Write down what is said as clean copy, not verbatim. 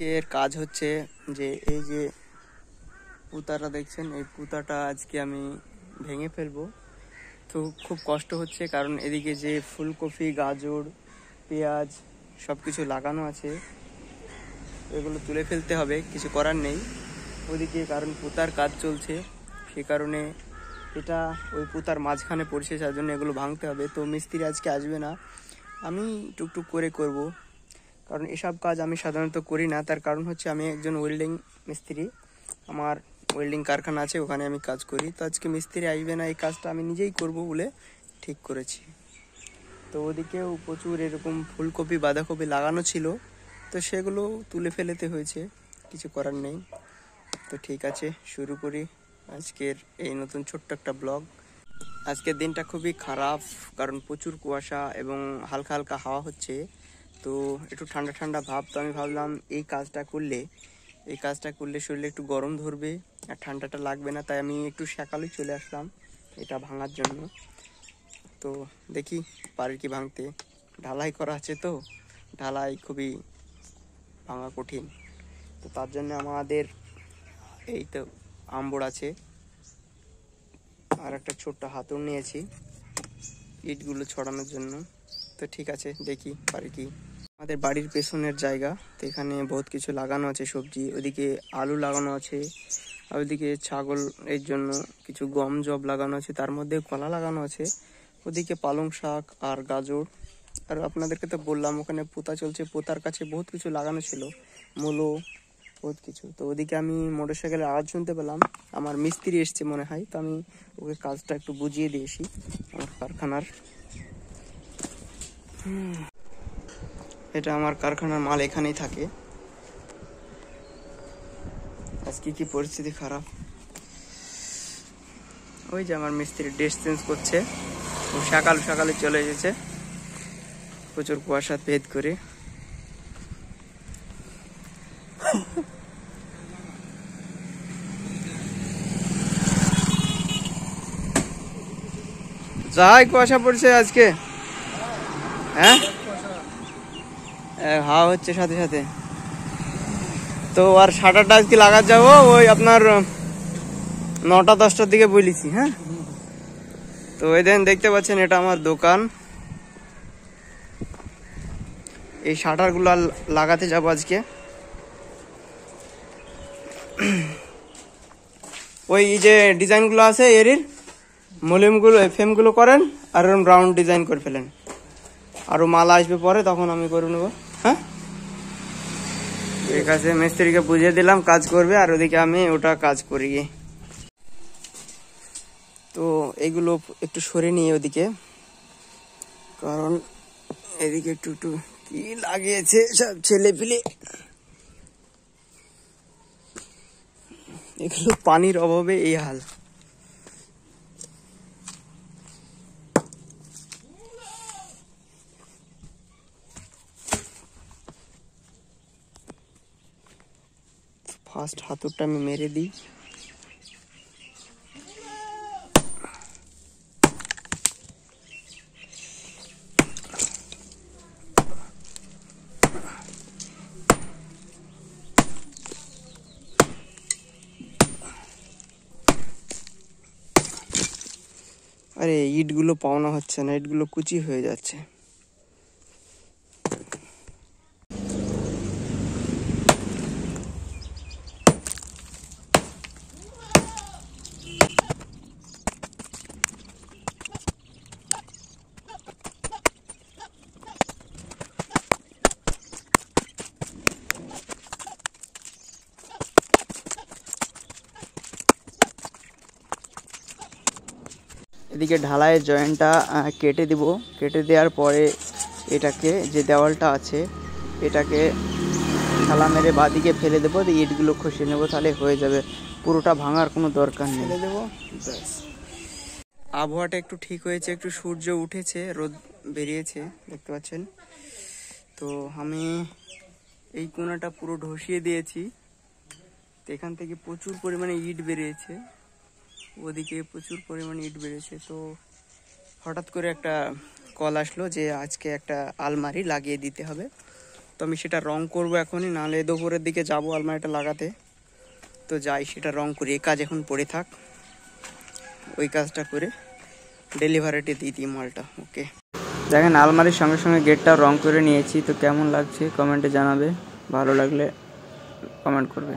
আজকের কাজ হচ্ছে যে এই যে পুতাটা দেখছেন, এই পুতাটা আজকে আমি ভেঙে ফেলবো। তো খুব কষ্ট হচ্ছে, কারণ এদিকে যে ফুলকপি, গাজর, পেঁয়াজ সব কিছু লাগানো আছে, এগুলো তুলে ফেলতে হবে, কিছু করার নেই। ওদিকে কারণ পুতার কাজ চলছে, সে কারণে এটা ওই পুতার মাঝখানে পড়ছে, যার জন্য এগুলো ভাঙতে হবে। তো মিস্ত্রি আজকে আসবে না, আমি টুকটুক করে করব, কারণ এসব কাজ আমি সাধারণত করি না। তার কারণ হচ্ছে আমি একজন ওয়েল্ডিং মিস্ত্রি, আমার ওয়েল্ডিং কারখানা আছে, ওখানে আমি কাজ করি। তো আজকে মিস্ত্রি আসবে না, এই কাজটা আমি নিজেই করব বলে ঠিক করেছি। তো ওদিকেও প্রচুর এরকম ফুলকপি, বাঁধাকপি লাগানো ছিল, তো সেগুলো তুলে ফেলতে হয়েছে, কিছু করার নেই। তো ঠিক আছে, শুরু করি আজকের এই নতুন ছোট্ট একটা ব্লগ। আজকের দিনটা খুবই খারাপ, কারণ প্রচুর কুয়াশা এবং হালকা হালকা হাওয়া হচ্ছে, তো একটু ঠান্ডা ঠান্ডা ভাব। তো আমি ভাবলাম এই কাজটা করলে শরীরে একটু গরম ধরবে আর ঠান্ডাটা লাগবে না, তাই আমি একটু সকালেই চলে আসলাম এটা ভাঙার জন্য। তো দেখি পারি কি ভাঙতে, ঢালাই করা আছে, তো ঢালাই খুবই ভাঙা কঠিন। তো তার জন্য আমাদের এই তো আমবোড় আছে, আর একটা ছোট্ট হাতুড় নিয়েছি ইটগুলো ছড়ানোর জন্য। তো ঠিক আছে, দেখি পারি কি। আমাদের বাড়ির পেছনের জায়গা, তো এখানে বহুত কিছু লাগানো আছে, সবজি, ওদিকে আলু লাগানো আছে, আর ওদিকে ছাগল এর জন্য কিছু গম জব লাগানো আছে, তার মধ্যে কলা লাগানো আছে, ওদিকে পালং শাক আর গাজর। আর আপনাদেরকে তো বললাম ওখানে পোতা চলছে, পোতার কাছে বহুত কিছু লাগানো ছিল, মূলো, বহুত কিছু। তো ওদিকে আমি মোটরসাইকেলের আওয়াজ শুনতে পেলাম, আমার মিস্ত্রি এসছে মনে হয়, তো আমি ওকে কাজটা একটু বুঝিয়ে দিয়েছি আমার কারখানার। এটা আমার কারখানার মাল এখানেই থাকে। আজকে কি পরিস্থিতি খারাপ, ওই যে আমার মিস্ত্রি ড্রেস চেঞ্জ করছে, ও সকালে চলে এসেছে প্রচুর কুয়াশা ভেদ করে। যাই কুয়াশা পড়ছে আজকে, হ্যাঁ হাওয়া হচ্ছে সাথে সাথে। তো আর শাটারটা আজকে লাগাতে যাবো ওই আপনার 9টা-10টার দিকে বলেছি। হ্যাঁ, তো ওই দিন দেখতে পাচ্ছেন এটা আমার দোকান, এই শাটার গুলো লাগাতে যাবো আজকে। ওই যে ডিজাইন গুলো আছে এর মলিমগুলো, ফ্রেম গুলো করেন আর এরকম রাউন্ড ডিজাইন করে ফেলেন, আরো মাল আসবে পরে, তখন আমি করে নেবো। হ্যাঁ ঠিক আছে, মিস্ত্রিকে বুঝিয়ে দিলাম, কাজ করবে, আর ওদিকে আমি ওটা কাজ করি। তো এইগুলো একটু সরে নিয়ে ওদিকে, কারণ এদিকে একটু একটু কি লাগিয়েছে সব ছেলে পিলে, এগুলো পানির অভাবে এই হাল। ফার্স্ট হাতুড়টা আমি মেরে দিই। আরে ইটগুলো পাওনা হচ্ছে না, ইটগুলো কুচি হয়ে যাচ্ছে। এদিকে ঢালাইয়ের জয়েন্টটা কেটে দিব, কেটে দেওয়ার পরে এটাকে যে দেওয়ালটা আছে এটাকে ঢালা মেরে বাদিকে ফেলে দেবো, ইটগুলো খসিয়ে নেবো, তাহলে হয়ে যাবে, পুরোটা ভাঙার কোনো দরকার নেই। ফেলে দেবো, ব্যাস। আবহাওয়াটা একটু ঠিক হয়েছে, একটু সূর্য উঠেছে, রোদ বেরিয়েছে দেখতে পাচ্ছেন। তো আমি এই কোণাটা পুরো ঢসিয়ে দিয়েছি, তো এখান থেকে প্রচুর পরিমাণে ইট বেরিয়েছে, ওদিকে প্রচুর পরিমাণে ইট বেরিয়েছে। তো হঠাৎ করে একটা কল আসলো যে আজকে একটা আলমারি লাগিয়ে দিতে হবে, তো আমি সেটা রং করব এখনই, নাহলে দুপুরের দিকে যাব আলমারিটা লাগাতে। তো যাই সেটা রং করি, এই কাজ এখন পড়ে থাক, ওই কাজটা করে ডেলিভারিতে দিয়ে দিই মালটা। ওকে, দেখেন আলমারির সঙ্গে সঙ্গে গেটটা রং করে নিয়েছি। তো কেমন লাগছে কমেন্টে জানাবে, ভালো লাগলে কমেন্ট করবে।